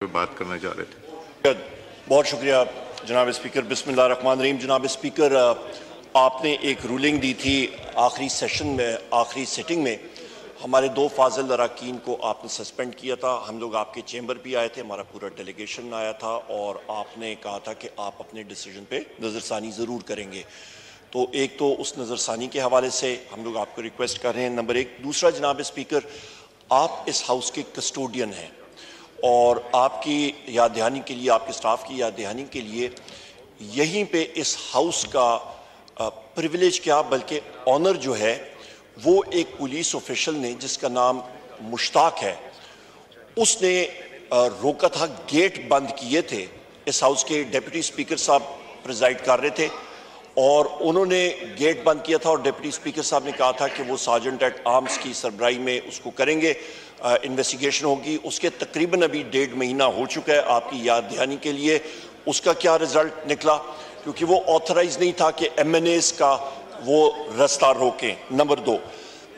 बात करना चाह रहे थे। बहुत शुक्रिया जनाब स्पीकर। बिस्मिल्लाहिर्रहमानिर्रहीम। जनाब स्पीकर, आपने एक रूलिंग दी थी आखिरी सेशन में, आखिरी सिटिंग में हमारे 2 फाजिल अरकान को आपने सस्पेंड किया था। हम लोग आपके चैम्बर भी आए थे, हमारा पूरा डेलीगेशन आया था और आपने कहा था कि आप अपने डिसीजन पे नज़रसानी ज़रूर करेंगे। तो एक तो उस नज़रसानी के हवाले से हम लोग आपको रिक्वेस्ट कर रहे हैं, नंबर 1। दूसरा जनाब स्पीकर, आप इस हाउस के कस्टोडियन हैं और आपकी याद दहानी के लिए, आपके स्टाफ की याद दहानी के लिए यहीं पे इस हाउस का प्रिविलेज क्या बल्कि ऑनर जो है वो एक पुलिस ऑफिशियल ने, जिसका नाम मुश्ताक है, उसने रोका था। गेट बंद किए थे। इस हाउस के डिप्टी स्पीकर साहब प्रिजाइड कर रहे थे और उन्होंने गेट बंद किया था और डिप्टी स्पीकर साहब ने कहा था कि वो सार्जेंट एट आर्म्स की सरबराही में उसको करेंगे, इन्वेस्टिगेशन होगी। उसके तकरीबन अभी 1.5 महीना हो चुका है। आपकी याद दहानी के लिए उसका क्या रिजल्ट निकला, क्योंकि वो ऑथराइज नहीं था कि MNAs का वो रास्ता रोकें। नंबर 2।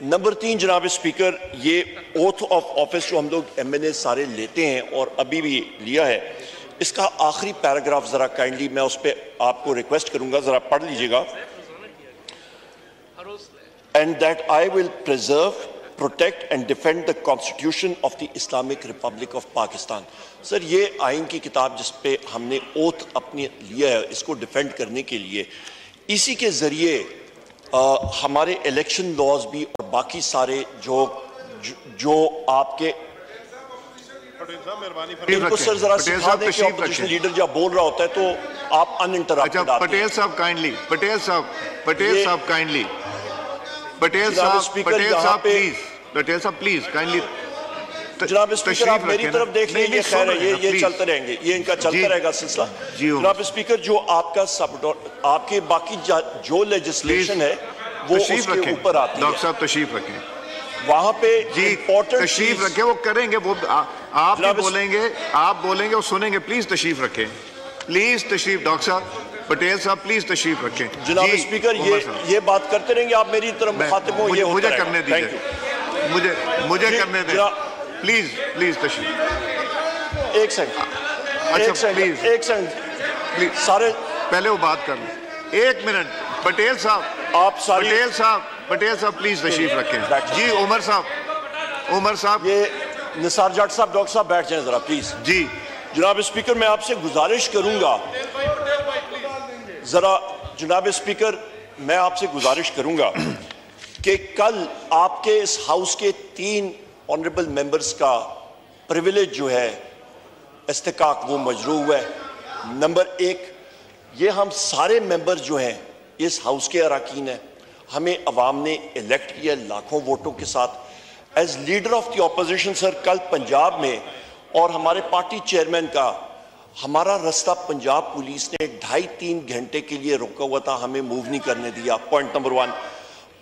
नंबर 3 जनाब स्पीकर, ये ओथ ऑफ ऑफिस जो हम लोग MNAs सारे लेते हैं और अभी भी लिया है, इसका आखिरी पैराग्राफ जरा काइंडली मैं उस पर आपको रिक्वेस्ट करूंगा, जरा पढ़ लीजिएगा। And that I will preserve, protect and defend the constitution of the Islamic Republic of Pakistan. Sir, ये आइन की किताब जिस पे हमने ओथ अपने लिया है, इसको डिफेंड करने के लिए, इसी के जरिए हमारे इलेक्शन लॉज भी और बाकी सारे जो आपके इनको सर जरा सिखा दें कि ऑपोजिशन लीडर जब बोल रहा होता है तो आप अनइंटरप्टेड आते हैं। पटेल साहब काइंडली, पटेल साहब काइंडली, पटेल साहब प्लीज काइंडली। जनाब स्पीकर, आप मेरी तरफ देख लीजिए। खैर है, ये चलते रहेंगे, ये इनका चलता रहेगा सिलसिला। जनाब स्पीकर, जो आपका आपके बाकी जो लेजिस्लेशन है वो उसके ऊपर आती है। डॉक्टर साहब तशरीफ रखें वहां पे जी, तशरीफ रखें, वो करेंगे, वो आप बोलेंगे वो सुनेंगे। प्लीज तशरीफ रखें, प्लीज तशरीफ। डॉक्टर साहब, पटेल साहब प्लीज तशरीफ रखें। जनाब स्पीकर, ये बात करते रहेंगे, आप मेरी तरफ मुखातिब हो। मुझे करने दीजिए, मुझे करने दें प्लीज तशरीफ। एक सेकंड, एक सेकंड प्लीज, सारे पहले वो बात कर लें। 1 मिनट। पटेल साहब, आप सारी पटेल साहब प्लीज तशरीफ रखें। जी उमर साहब, ये निसार जाट साहब, डॉक्टर साहब बैठ जाएं जरा प्लीज। जी जनाब स्पीकर, मैं आपसे गुजारिश करूंगा जरा, जनाब स्पीकर मैं आपसे गुजारिश करूंगा कि कल आपके इस हाउस के 3 ऑनरेबल मेंबर्स का प्रिविलेज जो है इस्तिकाक वो मजरू हुआ है। नंबर 1, ये हम सारे मेंबर्स जो हैं इस हाउस के अरकान हैं, हमें अवाम ने इलेक्ट किया लाखों वोटों के साथ as leader of the opposition. Sir, कल पंजाब में और हमारे पार्टी चेयरमैन का हमारा रास्ता पंजाब पुलिस ने 2.5-3 घंटे के लिए रोका हुआ था, हमें मूव नहीं करने दिया। Point number 1।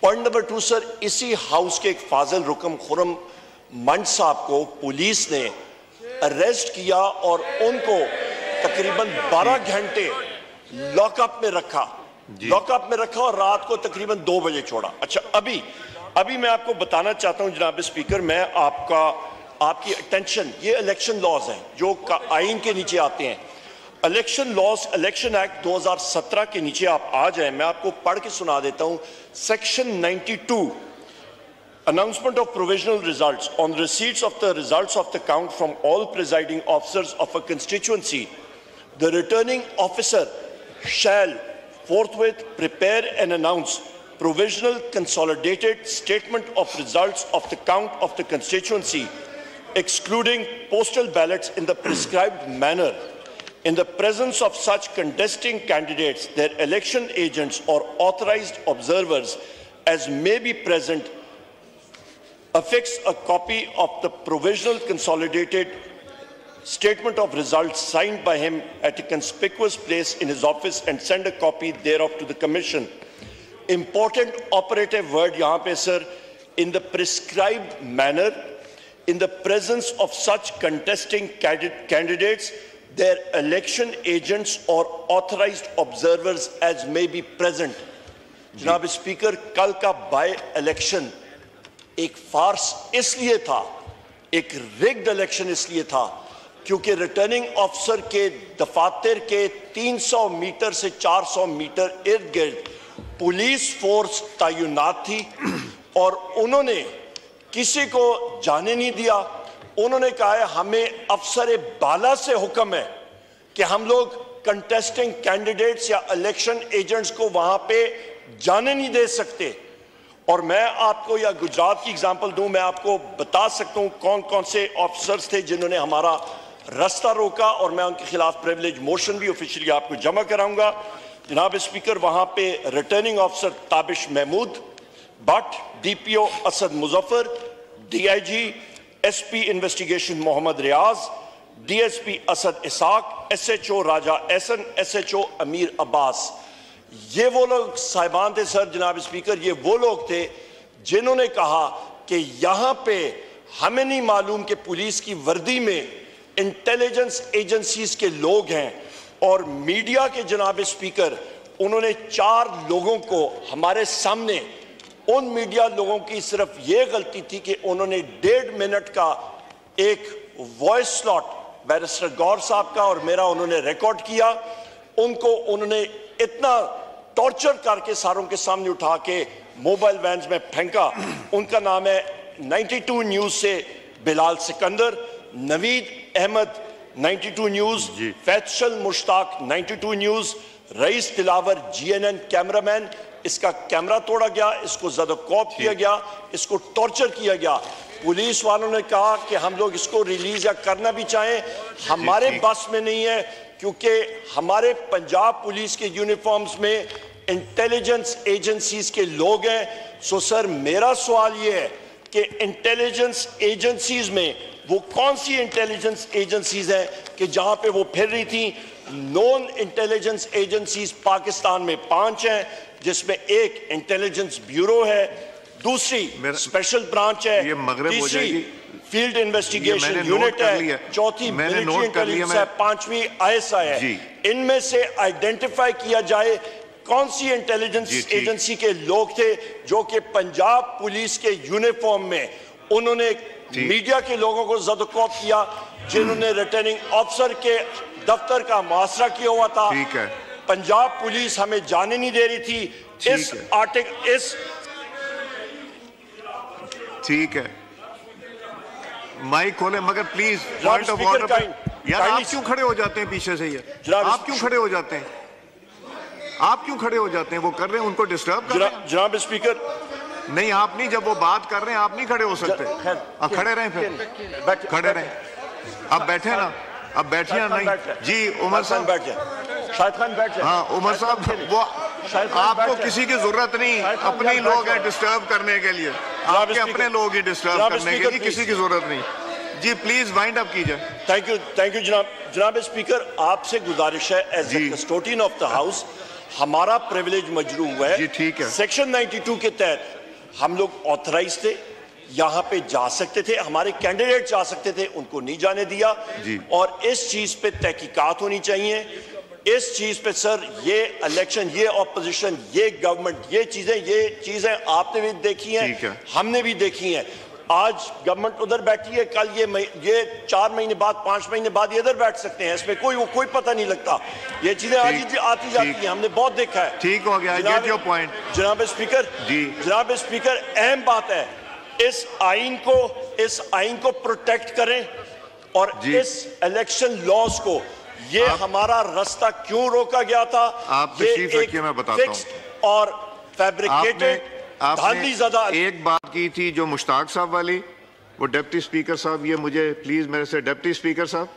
Point number 2 sir, इसी हाउस के एक फाजिल रुकम खुरम मंड साहब को पुलिस ने अरेस्ट किया और उनको तकरीबन 12 घंटे लॉकअप में रखा और रात को तकरीबन 2 बजे छोड़ा। अच्छा, अभी मैं आपको बताना चाहता हूं जनाब स्पीकर, मैं आपकी अटेंशन, ये इलेक्शन लॉज हैं जो आइन के नीचे आते हैं। इलेक्शन लॉज, इलेक्शन एक्ट 2017 के नीचे आप आ जाएं, मैं आपको पढ़ के सुना देता हूं। Section 92, announcement of provisional results. On receipts of the results of the count from all presiding officers of a constituency, the returning officer shall forthwith prepare and announce provisional consolidated statement of results of the count of the constituency, excluding postal ballots, in the prescribed manner. In the presence of such contesting candidates, their election agents or authorized observers as may be present, affix a copy of the provisional consolidated statement of results signed by him at a conspicuous place in his office and send a copy thereof to the commission. Important operative word yahan pe sir, in the prescribed manner, in the presence of such contesting candidates, their election agents or authorized observers as may be present. जनाब speaker, कल का by election एक फार्स इसलिए था, एक rigged election इसलिए था, क्योंकि रिटर्निंग ऑफिसर के दफातर के 300 मीटर से 400 मीटर इर्द गिर्द पुलिस फोर्स तैनात थी और उन्होंने किसी को जाने नहीं दिया। उन्होंने कहा है हमें अफसर बाला से हुक्म है कि हम लोग कंटेस्टिंग कैंडिडेट्स या इलेक्शन एजेंट्स को वहां पे जाने नहीं दे सकते। और मैं आपको या गुजरात की एग्जांपल दूं, मैं आपको बता सकता हूं कौन कौन से ऑफिसर्स थे जिन्होंने हमारा रास्ता रोका और मैं उनके खिलाफ प्रिविलेज मोशन भी ऑफिशियली आपको जमा कराऊंगा। जनाब स्पीकर, वहां पे returning officer Tabish Mahmood Bhatt, DPO Asad Muzaffar, DIG SP investigation Mohammad Riaz, DSP Asad Ishaq, SHO Raja Ehsan, SHO Amir Abbas, ये वो लोग साहिबान थे सर। जनाब स्पीकर, ये वो लोग थे जिन्होंने कहा कि यहां पे हमें नहीं मालूम कि पुलिस की वर्दी में इंटेलिजेंस एजेंसीज के लोग हैं और मीडिया के जनाब स्पीकर उन्होंने 4 लोगों को हमारे सामने, उन मीडिया लोगों की सिर्फ ये गलती थी कि उन्होंने 1.5 मिनट का एक वॉइस स्लॉट बैरिस्टर गौर साहब का और मेरा उन्होंने रिकॉर्ड किया। उनको उन्होंने इतना टॉर्चर करके सारों के सामने उठा के मोबाइल वैन्स में फेंका। उनका नाम है 92 न्यूज से Bilal Sikandar, Naveed Ahmad 92 news, Faisal Mushtaq 92 news, rice Dilawar GNN cameraman. इसका कैमरा तोड़ा गया, इसको ज़दकौफ किया गया, इसको टॉर्चर किया गया। पुलिस वालों ने कहा कि हम लोग इसको रिलीज या करना भी चाहें, हमारे बस में नहीं है, क्योंकि हमारे पंजाब पुलिस के यूनिफॉर्म्स में इंटेलिजेंस एजेंसीज के लोग हैं। सो सर, मेरा सवाल ये है कि इंटेलिजेंस एजेंसीज में वो कौन सी इंटेलिजेंस एजेंसीज हैं कि जहां पे वो फिर रही थी? नॉन इंटेलिजेंस एजेंसीज पाकिस्तान में 5 हैं, जिसमें एक इंटेलिजेंस ब्यूरो है, दूसरी स्पेशल ब्रांच है, तीसरी फील्ड इन्वेस्टिगेशन यूनिट है, चौथी मिलिट्री इंटेलिजेंस है, 5वीं ISI है। इनमें से आइडेंटिफाई किया जाए कौन सी इंटेलिजेंस एजेंसी के लोग थे जो कि पंजाब पुलिस के यूनिफॉर्म में उन्होंने मीडिया के लोगों को ज़दकौफ किया, जिन्होंने रिटर्निंग ऑफिसर के दफ्तर का मुहासरा किया हुआ था। पंजाब पुलिस हमें जाने नहीं दे रही थी। इस आर्टिकल ठीक है, माइक खोले, मगर प्लीज पॉइंट ऑफ ऑर्डर। यार आप क्यों खड़े हो जाते हैं पीछे से? ये आप क्यों खड़े हो जाते हैं? आप क्यों खड़े हो जाते हैं? वो कर रहे हैं, उनको डिस्टर्ब कर रहे हैं। जनाब स्पीकर, नहीं, आप नहीं, जब वो बात कर रहे हैं आप नहीं खड़े हो सकते। अब खड़े रहें, फिर खड़े रहें। अब बैठे ना, अब बैठिए नहीं जी। उमर साहब बैठ जाए, शाहिद खान बैठ जाए। हाँ उमर साहब, वो आपको किसी की जरूरत नहीं, अपने ही लोग हैं डिस्टर्ब करने के लिए, आपके अपने लोग ही डिस्टर्ब करने के लिए, किसी की जरूरत नहीं जी। प्लीज वाइंड अप कीजिए। थैंक यू जनाब स्पीकर, आपसे गुजारिश है as a custodian of the house, हमारा प्रिविलेज मजरू हुआ है। ठीक है। सेक्शन 92 के तहत हम लोग ऑथराइज थे, यहां पे जा सकते थे, हमारे कैंडिडेट जा सकते थे, उनको नहीं जाने दिया। और इस चीज पे तहकीकात होनी चाहिए। इस चीज पे सर, ये इलेक्शन, ये ऑपोजिशन, ये गवर्नमेंट, ये चीजें आपने भी देखी हैं, हमने भी देखी हैं। आज गवर्नमेंट उधर बैठी है, कल ये 4 महीने बाद, 5 महीने बाद ये इधर बैठ सकते हैं, इसमें कोई पता नहीं लगता। ये चीजें आती जाती हैं, हमने बहुत देखा है। ठीक हो गया, गेट योर पॉइंट। जनाब स्पीकर, अहम बात है, इस आइन को प्रोटेक्ट करें और इस इलेक्शन लॉज को, ये हमारा रास्ता क्यों रोका गया था, आप तशरीफ रखिए, मैं बताता हूं। और फैब्रिकेटेड, आपने एक बात की थी जो मुश्ताक साहब वाली, वो डिप्टी स्पीकर साहब, ये मुझे प्लीज मेरे से डिप्टी स्पीकर साहब,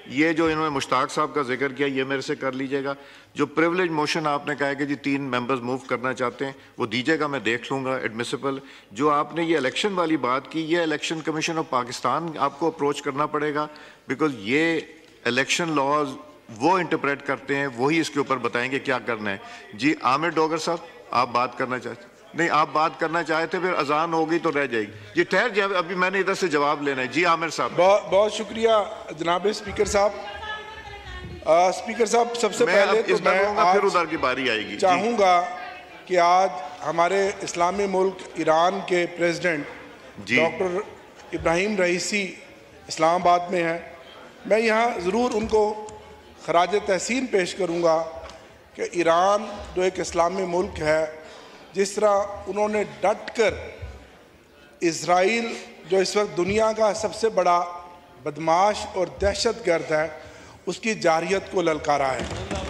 ये जो इन्होंने मुश्ताक साहब का जिक्र किया, ये मेरे से कर लीजिएगा। जो प्रिविलेज मोशन आपने कहा है कि जी 3 मेंबर्स मूव करना चाहते हैं, वो दीजिएगा, मैं देख लूँगा एडमिसिबल। जो आपने ये इलेक्शन वाली बात की, ये इलेक्शन कमीशन ऑफ पाकिस्तान आपको अप्रोच करना पड़ेगा, बिकॉज ये इलेक्शन लॉज वो इंटरप्रेट करते हैं, वही इसके ऊपर बताएंगे क्या करना है। जी आमिर डोगर साहब, आप बात करना चाहते? नहीं, आप बात करना चाहे थे, फिर अजान होगी तो रह जाएगी। जी ठहर जाए, अभी मैंने इधर से जवाब लेना है। जी आमिर साहब। बहुत शुक्रिया जनाब स्पीकर साहब। स्पीकर साहब, सबसे पहले तो मैं फिर उधर की बारी आएगी, चाहूँगा कि आज हमारे इस्लामी मुल्क ईरान के प्रेसिडेंट डॉक्टर इब्राहिम रईसी इस्लामाबाद में हैं। मैं यहाँ ज़रूर उनको खराज तहसीन पेश करूँगा कि ईरान जो एक इस्लामी मुल्क है, जिस तरह उन्होंने डट कर इज़राइल जो इस वक्त दुनिया का सबसे बड़ा बदमाश और दहशतगर्द है, उसकी जारहियत को ललकारा है।